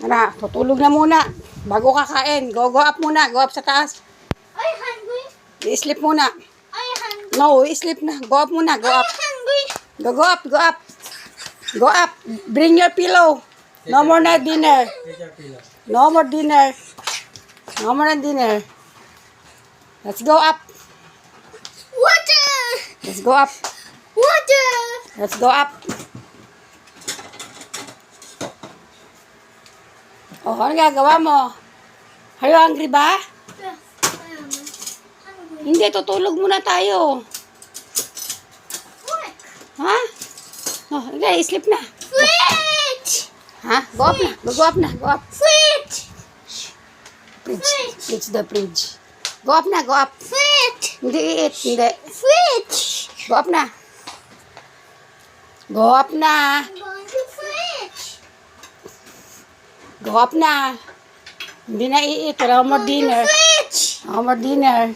Ano, tutulog na muna. Bago kakain. Go up muna. Go up sa taas. I hungry. I-sleep muna. I hungry. No, i-sleep na. Go up muna. Go up. Hungry. Go up. Go up. Go up. Bring your pillow. No more na dinner. No more dinner. No more na dinner. Let's go up. Water. Let's go up. Water. Let's go up. Oh, ano gagawa mo? Are you hungry ba? Yes, I am hungry. Hindi, tutulog muna tayo. What? Ha? Oh, okay, sleep na. Fridge. Ha? Go up na. Go up na. Go up. Fridge. Fridge. Fridge the fridge. Go up na. Go up. Fridge. Hindi i-eat. Hindi. Fridge. Go up na. Go up na. I'm going to fridge. Go up na. Hindi na i-eat. Wala more dinner. Fridge. Wala more dinner.